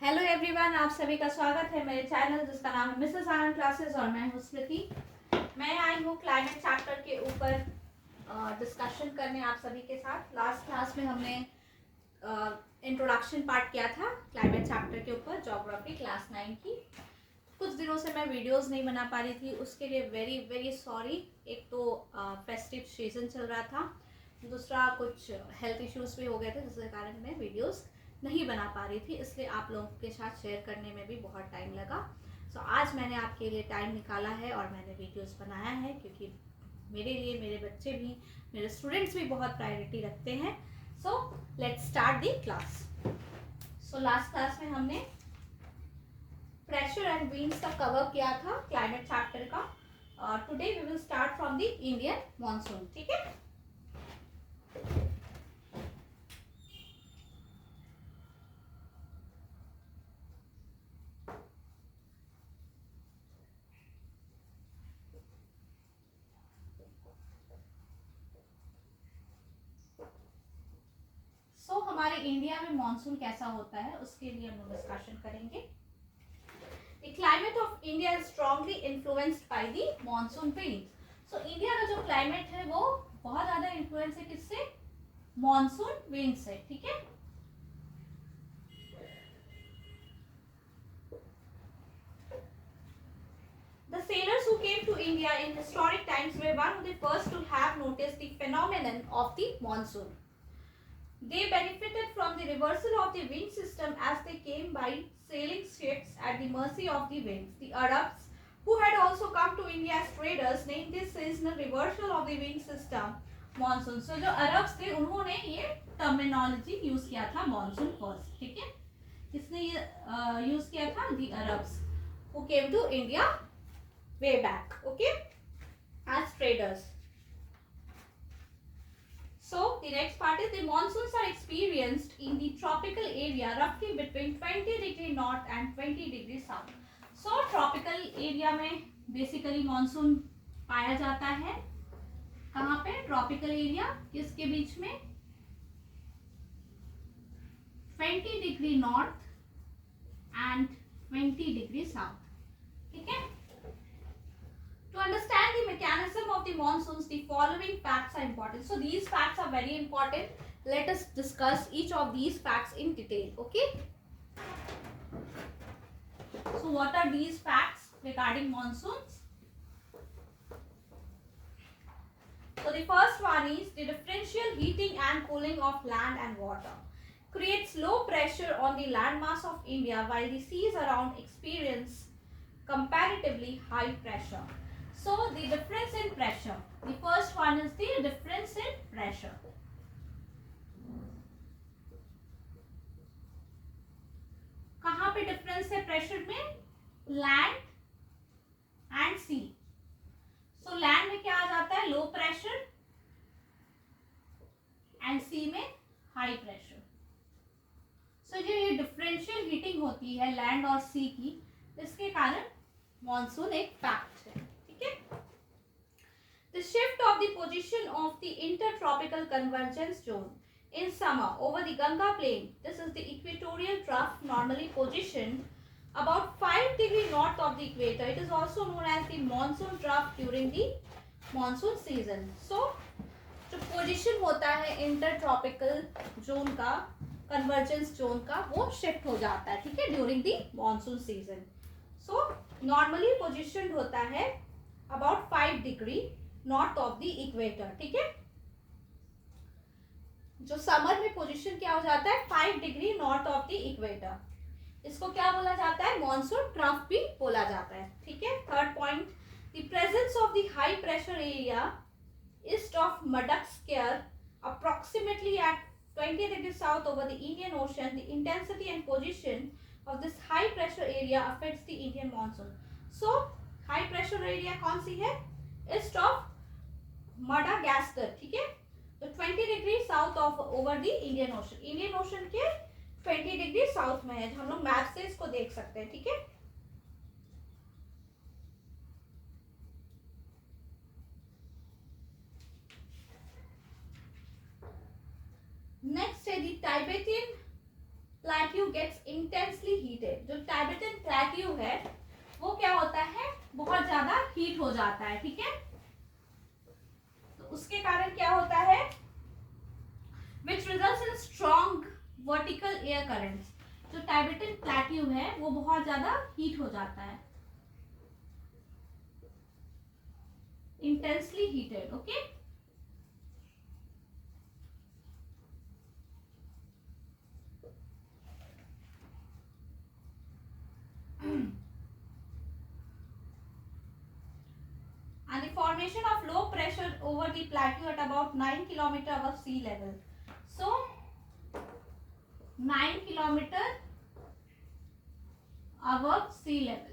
Hello everyone, आप सभी का स्वागत है मेरे चैनल जिसका नाम है मिसेस आनंद क्लासेस और मैं हूँ स्मृति। मैं आई हूँ क्लाइमेट चैप्टर के ऊपर डिस्कशन करने आप सभी के साथ। लास्ट क्लास में हमने इंट्रोडक्शन पार्ट किया था क्लाइमेट चैप्टर के ऊपर, ज्योग्राफी क्लास 9 की। कुछ दिनों से मैं वीडियोस नहीं बना पा रही थी, उसके लिए वेरी वेरी सॉरी। एक तो फेस्टिव सीजन चल रहा था, दूसरा कुछ हेल्थ इश्यूज भी हो गए थे जिसके कारण मैं वीडियोस नहीं बना पा रही थी, इसलिए आप लोगों के साथ शेयर करने में भी बहुत टाइम लगा। सो आज मैंने आपके लिए टाइम निकाला है और मैंने वीडियोस बनाया है, क्योंकि मेरे लिए मेरे बच्चे भी, मेरे स्टूडेंट्स भी बहुत प्रायोरिटी रखते हैं। So let's start the class. So last class में हमने प्रेशर एंड विंड्स का कवर किया था क्लाइमेट चैप्टर का। Today we will start from the Indian monsoon. ठीक है, हमारे इंडिया में मॉनसून कैसा होता है उसके लिए हम लोग डिस्कशन करेंगे। The climate of India is strongly influenced by the monsoon winds. So India का जो क्लाइमेट है वो बहुत ज्यादा इन्फ्लुएंस है किससे? मॉनसून विंड से। ठीक है, The sailors who came to India in historic times were one of the first to have noticed the phenomenon of the monsoon. They benefited from the reversal of the wind system as they came by sailing ships at the mercy of the winds. The Arabs, who had also come to India as traders, named this seasonal reversal of the wind system monsoon. So जो Arabs थे उन्होंने ये terminology use किया था monsoon first. ठीक है, किसने ये यूज किया था? दी Arabs who came to India way back, okay, as traders. So the next part is the monsoons are experienced in the tropical area roughly between 20 degree north and 20 degree south. So tropical area में basically monsoon पाया जाता है। कहाँ पे? Tropical area किसके बीच में? 20 degree north and 20 degree south. ठीक है, to understand the mechanism of the monsoons, the following facts are important. So these facts are very important. Let us discuss each of these facts in detail. Okay, so what are these facts regarding monsoons? So the first one is the differential heating and cooling of land and water creates low pressure on the landmass of India, while the seas around experience comparatively high pressure. So the difference in pressure, the first one is the difference in pressure. कहाँ पे difference है pressure में? Land and sea. So land में क्या आ जाता है? Low pressure, and सी में high pressure. सो जो ये डिफरेंशियल हीटिंग होती है लैंड और सी की, इसके कारण मॉनसून एक फैक्ट है। The shift of the position of the intertropical convergence zone in summer over the Ganga plain, this is the equatorial trough normally positioned about 5 degree north of the equator. It is also known as the monsoon trough during the monsoon season. So जो position होता है intertropical zone का, convergence zone का, वो shift हो जाता है। ठीक है, during the monsoon season. So normally position होता है about 5 degree north of the equator. ठीक है, जो समर में पोजीशन क्या हो जाता है? 5 degree north of the equator. इसको क्या बोला जाता है? मॉनसून ट्रफ भी बोला जाता है। ठीक है, third point, the presence of the high pressure area east of Madagascar approximately at 20 degrees south over the Indian Ocean, the intensity and position of this high pressure area affects the Indian monsoon. So high pressure area कौन सी है? East of Madagascar. ठीक है, तो 20 degree south of over the Indian ocean, Indian ocean के 20 degree south में है। हम लोग मैप से इसको देख सकते हैं। ठीक है, नेक्स्ट है the Tibetan plateau gets intensely heated. जो टाइबेटन प्लेट्यू है वो क्या होता है, बहुत ज्यादा हीट हो जाता है, ठीक है। तो उसके कारण क्या होता है, which results in strong vertical air currents। जो टाइबेटन प्लेट्यू है वो बहुत ज्यादा हीट हो जाता है, intensely heated, okay। And the formation of low pressure over the plateau at about 9 kilometer above sea level। So 9 kilometer above sea level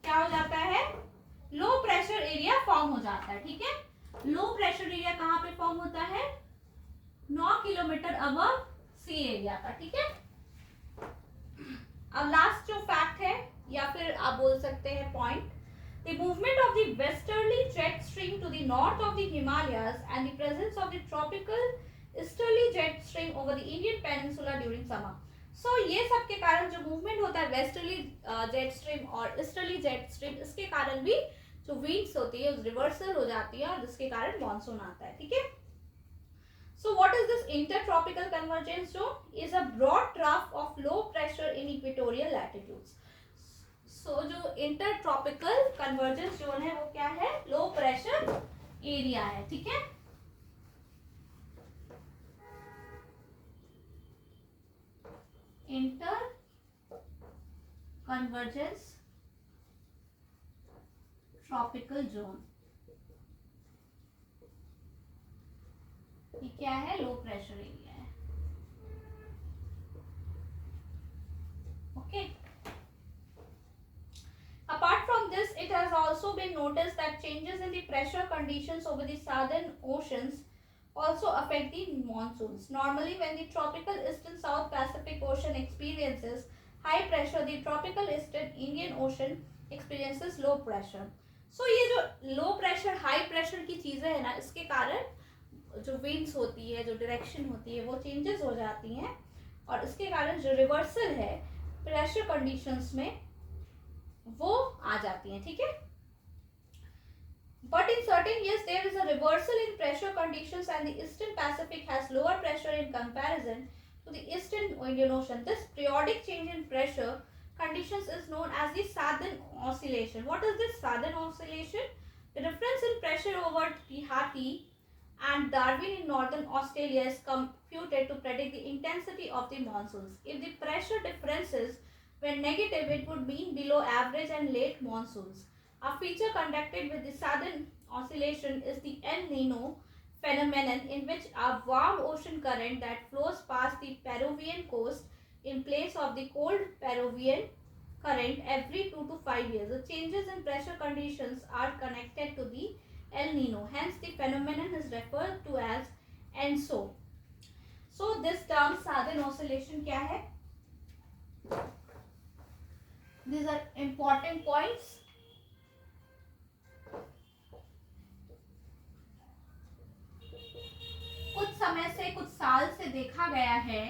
क्या हो जाता है, लो प्रेशर एरिया फॉर्म हो जाता है, ठीक है। लो प्रेशर एरिया कहाँ पे फॉर्म होता है, 9 किलोमीटर अबव सी एरिया का, ठीक है। अब लास्ट जो फैक्ट है या फिर आप बोल सकते हैं point, the movement of the westerly jet stream to the north of the Himalayas and the presence of the tropical easterly jet stream over the Indian peninsula during summer. So ये सब के कारण जो मूवमेंट होता है वेस्टर्ली जेट स्ट्रीम और easterly jet stream, इसके कारण भी जो विंड्स होती है रिवर्सल हो जाती है और जिसके कारण मॉनसून आता है, ठीक है। So what is this intertropical convergence zone? Is a broad trough of low pressure in equatorial latitudes. So जो intertropical convergence zone है वो क्या है, low pressure area है, ठीक है। इंटर कन्वर्जेंस ट्रॉपिकल जोन, ये क्या है, लो प्रेशर एरिया है, okay. Apart from this, it has also been noticed that changes in the pressure conditions over the southern oceans also affect the monsoons. Normally, when the tropical eastern South Pacific Ocean experiences high pressure, the tropical eastern Indian Ocean experiences low pressure. So ये जो low pressure, high pressure की चीजें है ना, इसके कारण जो winds होती है, जो direction होती है, वो changes हो जाती हैं और इसके कारण जो reversal है pressure conditions में वो आ जाती हैं, ठीक है। But in certain years there is a reversal in pressure conditions and the Eastern Pacific has lower pressure in comparison to the Eastern Indian Ocean. This periodic change in pressure conditions is known as the Southern Oscillation. What is this Southern Oscillation? The difference in pressure over Tihati and Darwin in northern Australia is computed to predict the intensity of the monsoons. If the pressure differences were negative, it would mean below average and late monsoons. A feature connected with the Southern Oscillation is the El Nino phenomenon, in which a warm ocean current that flows past the Peruvian coast in place of the cold Peruvian current every 2 to 5 years. The changes in pressure conditions are connected to the El Nino. Hence, the phenomenon is referred to as ENSO. So, this term Southern Oscillation क्या है? These are important points. कुछ समय से, कुछ साल से देखा गया है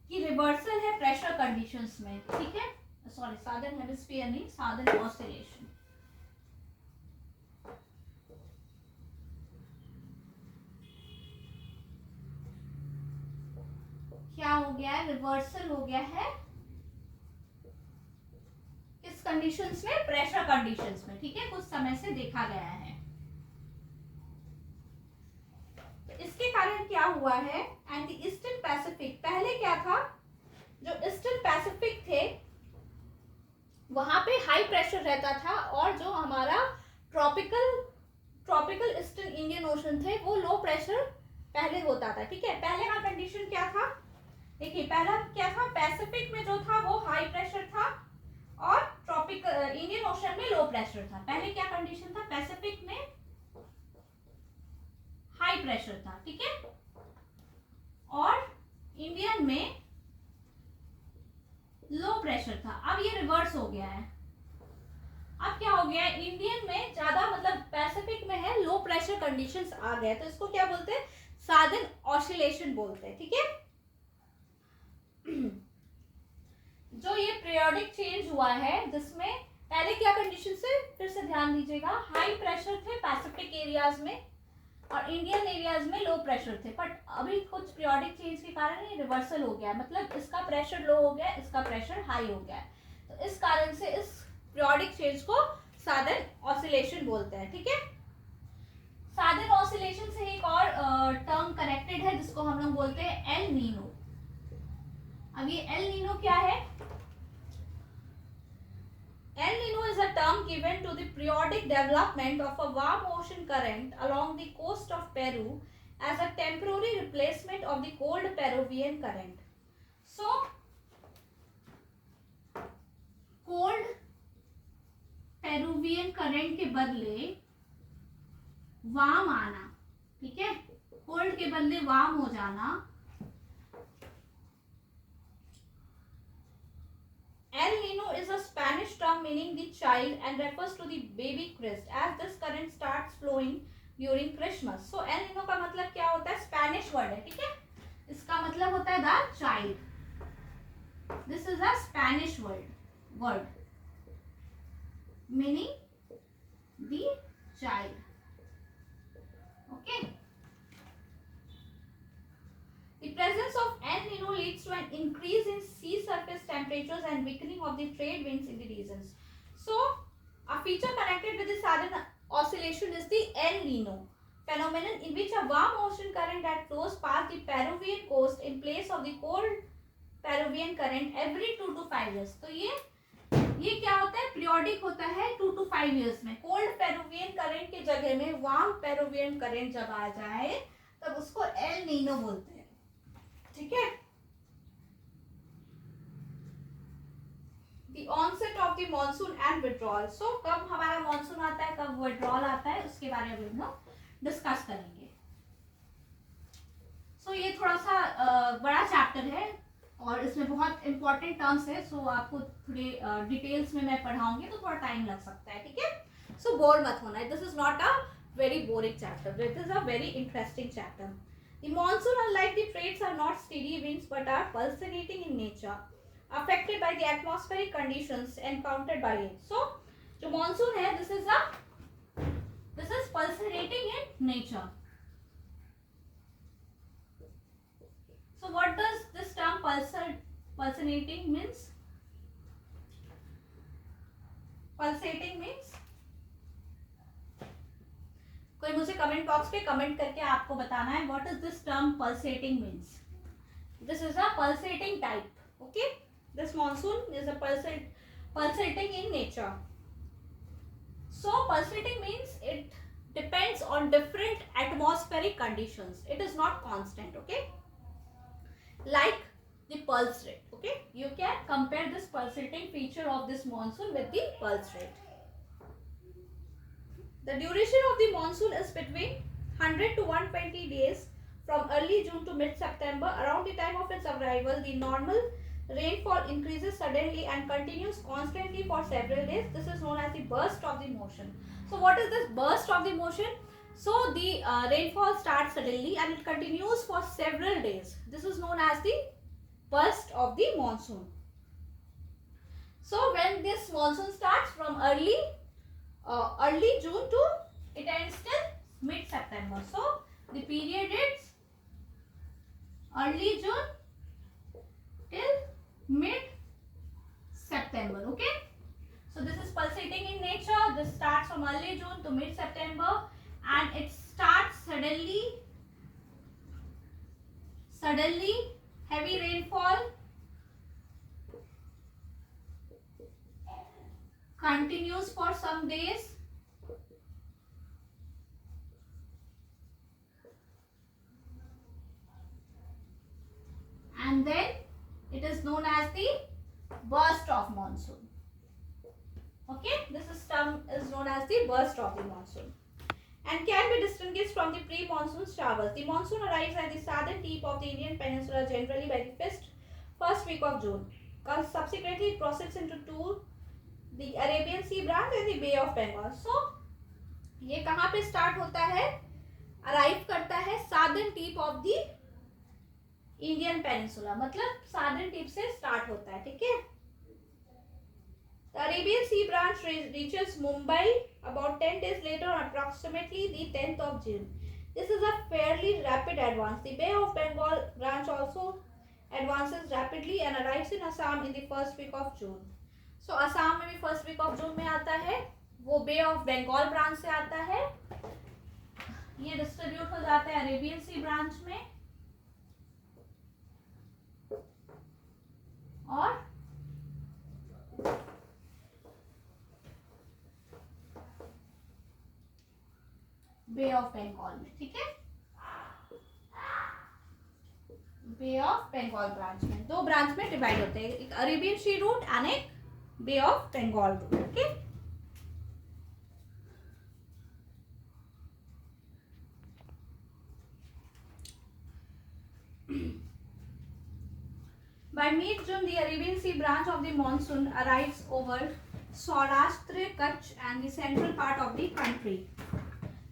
कि रिवर्सल है प्रेशर कंडीशंस में, ठीक है। सॉरी, सादर्न हेमिस्फीयर नहीं, सादर्न ऑसिलेशन। क्या हो गया है, रिवर्सल हो गया है किस कंडीशंस में, प्रेशर कंडीशंस में, ठीक है। कुछ समय से देखा गया है। इसके कारण क्या हुआ है, एंड द ईस्टर्न पैसिफिक, पहले क्या था, जो ईस्टर्न पैसिफिक थे वहां पे हाई प्रेशर रहता था और जो हमारा ट्रॉपिकल ईस्टर्न इंडियन ओशन थे वो लो प्रेशर पहले होता था, ठीक है। पहले का कंडीशन क्या था, देखिए पहला क्या था, पैसिफिक में जो था वो हाई प्रेशर था और ट्रॉपिकल इंडियन ओशन में लो प्रेशर था। पहले क्या कंडीशन था, पैसिफिक में हाई प्रेशर था, ठीक है, और इंडियन में लो प्रेशर था। अब ये रिवर्स हो गया है। अब क्या हो गया है, इंडियन में ज्यादा, मतलब पैसिफिक में है लो प्रेशर कंडीशंस आ गए, तो इसको क्या बोलते हैं, सादन ऑसिलेशन बोलते हैं, ठीक है। जो ये पीरियोडिक चेंज हुआ है जिसमें पहले क्या कंडीशन से, फिर से ध्यान दीजिएगा, हाई प्रेशर थे पैसिफिक एरियाज में और इंडियन एरियाज में लो प्रेशर थे, बट अभी कुछ पीरियोडिक चेंज के कारण ये रिवर्सल हो गया, मतलब इसका प्रेशर लो हो गया, इसका प्रेशर हाई हो गया, तो इस कारण से इस पीरियोडिक चेंज को सादन ऑसिलेशन बोलते हैं, ठीक है। सादन ऑसिलेशन से एक और टर्म कनेक्टेड है जिसको हम लोग बोलते हैं एल नीनो। अब ये एल नीनो क्या है? El Nino is a term given to the periodic development of a warm ocean current along the coast of Peru as a temporary replacement of the cold Peruvian current. So, cold Peruvian current के बदले warm आना, ठीक है, cold के बदले warm हो जाना, El Nino is a Spanish term meaning the child and refers to the baby Christ as this current starts flowing during Christmas. So El Nino का मतलब क्या होता है? स्पेनिश वर्ड है, ठीक है, इसका मतलब होता है the child. This is a Spanish word meaning the child, okay. The presence of El Nino leads to an increase in sea surface temperatures and weakening of the trade winds in the regions. So, a feature connected with the southern oscillation is the El Nino phenomenon, in which a warm ocean current that flows past the Peruvian coast in place of the cold Peruvian current every 2 to 5 years. तो ये क्या होता है? Periodic होता है 2 to 5 years में। Cold Peruvian current के जगह में वार्म पेरुवियन करंट जब आ जाए तब उसको एल नीनो बोलते हैं, ठीक है। The onset of the monsoon and withdrawal. So कब हमारा मानसून आता है, कब विड्रॉल आता है, उसके बारे में हम लोग डिस्कस करेंगे। ये थोड़ा सा बड़ा चैप्टर है और इसमें बहुत इंपॉर्टेंट टर्म्स है, आपको थोड़े डिटेल्स में मैं पढ़ाऊंगी तो थोड़ा टाइम लग सकता है, ठीक है। बोर मत होना, this is not a very boring chapter, this is a very interesting chapter. The monsoon, unlike the trades, are not steady winds but are pulsating in nature, affected by the atmospheric conditions encountered by it. So, जो monsoon है, this is pulsating in nature. So, what does this term pulsating means? Pulsating means, कोई मुझे comment box पे comment करके आपको बताना है what is this term pulsating means. This is a pulsating type, okay. This monsoon is a pulsating in nature. So pulsating means it depends on different atmospheric conditions. It is not constant, okay, like the pulse rate, okay. You can compare this pulsating feature of this monsoon with the pulse rate. The duration of the monsoon is between 100 to 120 days from early June to mid-September. Around the time of its arrival, the normal rainfall increases suddenly and continues constantly for several days. This is known as the burst of the motion. So what is this burst of the motion? So the rainfall starts suddenly and it continues for several days. This is known as the burst of the monsoon. So when this monsoon starts from early June to it ends till mid-September. So the period is early June till mid-September, okay. So this is pulsating in nature. This starts from early June to mid-September and it starts suddenly heavy rainfall, continues for some days, and then it is known as the burst of monsoon, okay. This term is known as the burst of the monsoon and can be distinguished from the pre-monsoon showers. The monsoon arrives at the southern tip of the Indian peninsula generally by the first week of June. Subsequently it proceeds into the Arabian Sea branch and the Bay of Bengal. So ये कहाँ पे start होता है? Arrive करता है southern tip of the Indian peninsula, मतलब southern tip से start होता है, ठीक है। The Arabian Sea branch reaches Mumbai about 10 days later, approximately the 10th of June. This is a fairly rapid advance. The Bay of Bengal branch also advances rapidly and arrives in Assam in the first week of June. So Assam में भी first week of June में आता है, वो Bay of Bengal branch से आता है, ये डिस्ट्रीब्यूट हो जाता है अरेबियन सी ब्रांच में, और बे ऑफ बंगाल में, ठीक है। बे ऑफ बंगाल ब्रांच में, दो ब्रांच में डिवाइड होते हैं, एक अरेबियन सी रूट एंड एक bay of Bengal route, okay. By mid-June, the Arabian Sea branch of the monsoon arrives over Saurashtra, Kutch and the central part of the country.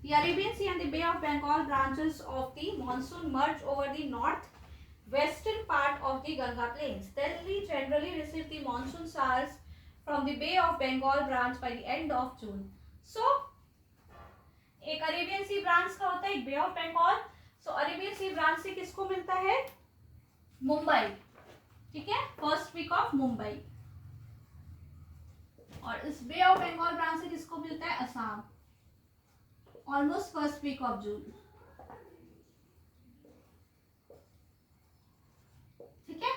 The Arabian Sea and the Bay of Bengal branches of the monsoon merge over the north-western part of the Ganga plains. Delhi generally receives the monsoon showers from the Bay of Bengal branch by the end of June. So, एक Arabian sea branch का होता है, एक bay of Bengal. So Arabian sea branch से किसको मिलता है? मुंबई, ठीक है, फर्स्ट वीक ऑफ मुंबई। और इस बे ऑफ बंगाल ब्रांच से किसको मिलता है? Assam, almost first week of June, ठीक है।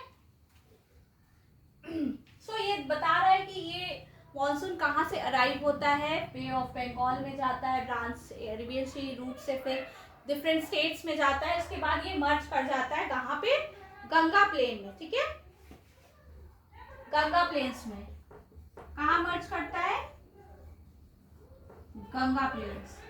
सो ये बता रहा है कि ये मॉनसून कहाँ से अराइव होता है, बे ऑफ बंगाल में जाता है ब्रांच अरेबियन सी रूट से, फिर डिफरेंट स्टेट्स में जाता है, इसके बाद ये मर्ज कर जाता है कहाँ पे? गंगा प्लेन में, ठीक है, गंगा प्लेन्स में। कहाँ मर्ज करता है? Ganga plains.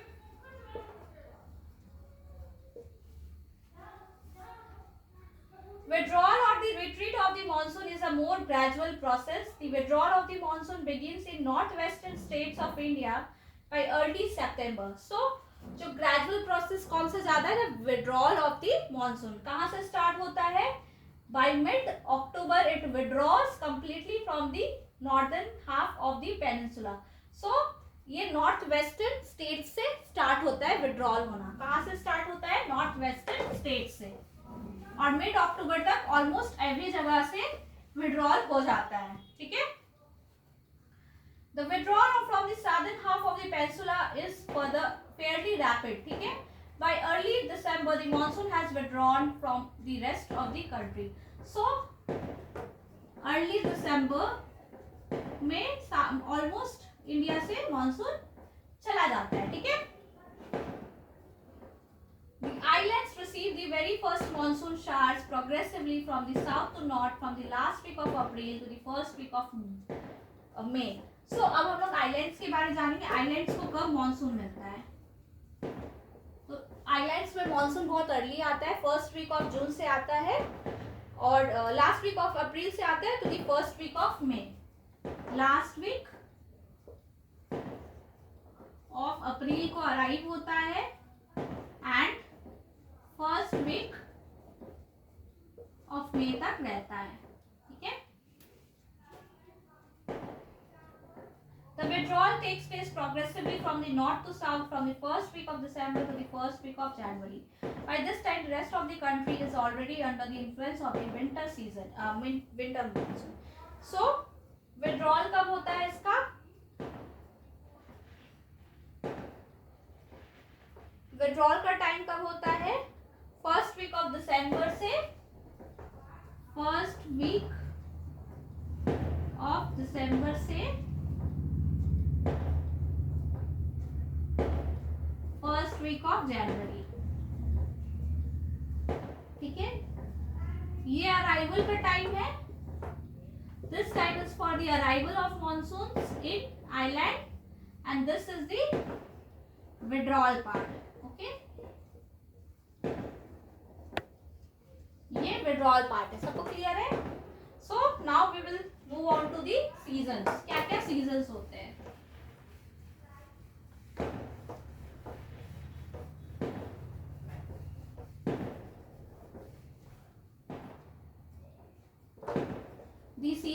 Withdrawal or the retreat of the monsoon is a more gradual process. The withdrawal of the monsoon begins in northwestern states of India by early September. So, जो gradual process कौन सा ज़्यादा है? Withdrawal of the monsoon कहाँ से start होता है? By mid-October, it withdraws completely from the northern half of the peninsula. So, ये नॉर्थ वेस्टर्न स्टेट से स्टार्ट होता है विड्रॉल होना। कहाँ से स्टार्ट होता है? नॉर्थ वेस्टर्न स्टेट से, और मिड अक्टूबर तक ऑलमोस्ट एवरी जगह से विड्रॉल हो जाता है, ठीक है। The withdrawal from the southern half of the peninsula is further Fairlie rapid, ठीक है। Bye early December the monsoon has withdrawn from the rest of the country. So early दिसंबर में ऑलमोस्ट इंडिया से monsoon चला जाता है, ठीक है। The islands receive the very first monsoon showers progressively from the south to north from the last week of April to the first week of May. So अब हम लोग आइलैंड्स के बारे में जानेंगे, आइलैंड्स को कब मॉनसून मिलता है। तो आइलैंड्स में मॉनसून बहुत अर्ली आता है, फर्स्ट वीक ऑफ जून से आता है, और लास्ट वीक ऑफ अप्रैल से आता है to the first week of May. Last week of April को अराइव होता है and first week of May तक रहता है, ठीक है। The withdrawal takes place progressively from the north to south from the first week of December to the first week of January. By this time, the rest of the country is already under the influence of the winter season, winter monsoon. So, withdrawal कब होता है इसका? withdrawal का time कब होता है? First week of December से first week of December से फर्स्ट वीक ऑफ जनवरी, ठीक है। ये अराइवल का टाइम है। This time is for the arrival of monsoons in island and this is the withdrawal part, okay. ये withdrawal part है, सबको क्लियर है? So now we will move on to the seasons. क्या क्या seasons होते हैं?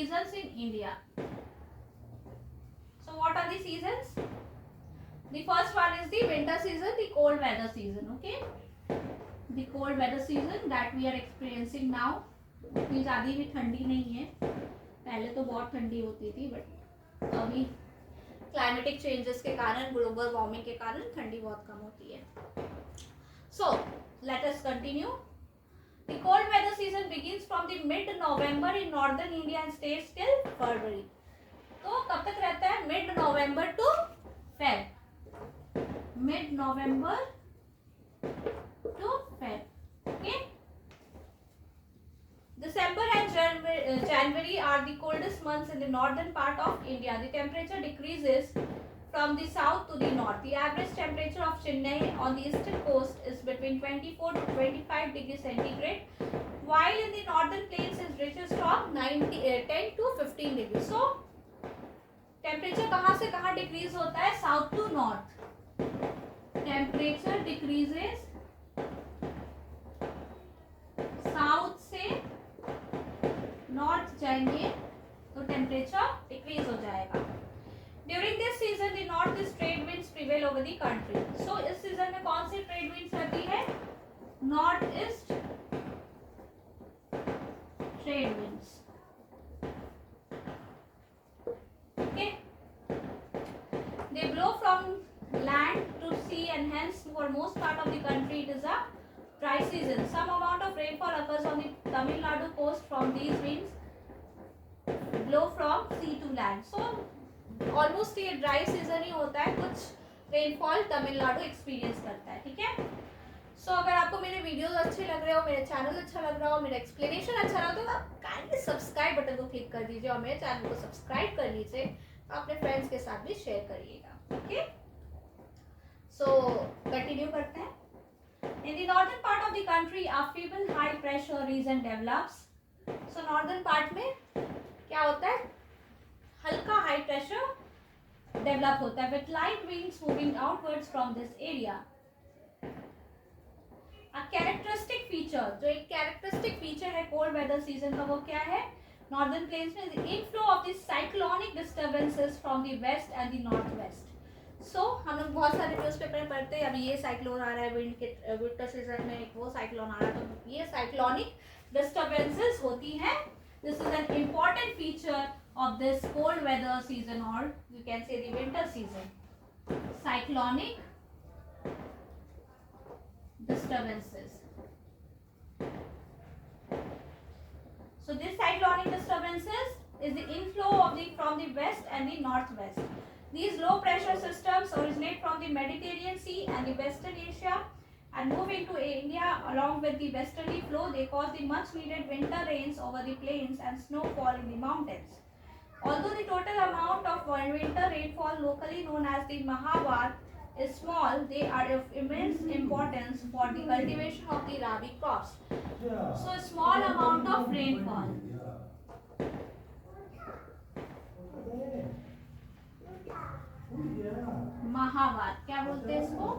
seasons in India. So what are the seasons? The first one is the winter season, the cold weather season. Okay, the cold weather season that we are experiencing now. इतनी ज़्यादा भी ठंडी नहीं है, पहले तो बहुत ठंडी होती थी, बट अभी क्लाइमेटिक चेंजेस के कारण, ग्लोबल वार्मिंग के कारण ठंडी बहुत कम होती है. So let us continue. The cold weather season begins from the mid-November in northern India and stays till February. तो कब तक रहता है? Mid-November to Feb. Mid-November to Feb. Okay. December and January are the coldest months in the northern part of India. The temperature decreases from the south to the north. The average temperature of Chennai on the eastern coast is between 24 to 25 degrees centigrade, while in the northern plains it ranges from 10 to 15 degrees. So, temperature कहाँ से कहाँ decrease होता है? South to north. Temperature decreases south से north जाएंगे तो temperature decrease हो जाएगा. During this season, the northeast trade winds prevail over the country. So इस सीजन में कौन सी ट्रेड विंड्स रहती है? North-East trade winds. Okay. They blow from land to sea and hence for most part of the country it is a dry season. Some amount of rainfall occurs on the Tamil Nadu coast from these winds blow from sea to land. So almost ये dry season ही होता है, कुछ rainfall Tamil Nadu experience करता है. ठीक है. सो अगर आपको मेरे वीडियोस अच्छे लग रहे हो, मेरे चैनल अच्छा लग रहा हो, मेरा एक्सप्लेनेशन अच्छा रहा तो आप काइंडली सब्सक्राइब बटन को क्लिक कर दीजिए और मेरे चैनल को सब्सक्राइब कर लीजिए. अपने फ्रेंड्स के साथ भी शेयर करिएगा. ओके. सो कंटिन्यू करते हैं. In the northern part of the country a feeble high pressure region develops. So northern part में क्या होता है? हल्का हाई प्रेशर डेवलप होता है with light winds moving outwards from this area. Characteristic feature, जो एक कैरेक्टरिस्टिक फीचर है कोल्ड वेदर सीजन का, वो क्या है? नॉर्दर्न प्लेन्स में the inflow of the cyclonic disturbances from the west and the north west. So हम लोग बहुत सारे न्यूज़पेपर में पढ़ते हैं, अभी ये साइक्लोन आ रहा है विंटर सीजन में, एक वो साइक्लोन आ रहा है, तो ये साइक्लोनिक डिस्टर्बेंसेस होती हैं. This is an important feature of this cold weather season, or you can say the winter season. Cyclonic disturbances. So this cyclonic disturbances is the inflow of from the west and the northwest. These low pressure systems originate from the Mediterranean Sea and the Western Asia and move into India along with the westerly flow. They cause the much needed winter rains over the plains and snowfall in the mountains. Although the total amount of winter rainfall locally known as the Mahavat is small, they are of immense importance for the cultivation of the rabi crops. So a small amount of rainfall. Mahavat, क्या बोलते हैं इसको?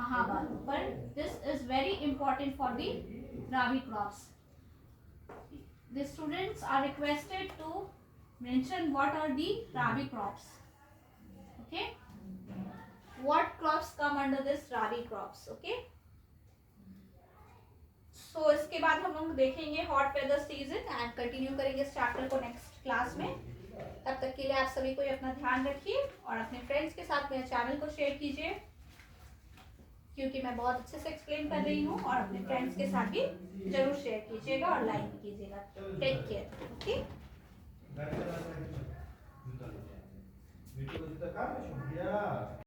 Mahavat. But this is very important for the rabi crops. The students are requested to mention what are the rabi crops. Okay, what crops come under this rabi crops. Okay, so इसके बाद हम लोग देखेंगे hot weather season and continue करेंगे इस chapter को next class में. तब तक के लिए आप सभी को अपना ध्यान रखिए और अपने फ्रेंड्स के साथ मेरे चैनल को शेयर कीजिए, क्योंकि मैं बहुत अच्छे से एक्सप्लेन कर रही हूँ, और अपने फ्रेंड्स के साथ भी जरूर शेयर कीजिएगा और लाइक भी कीजिएगा. Take care. ओके.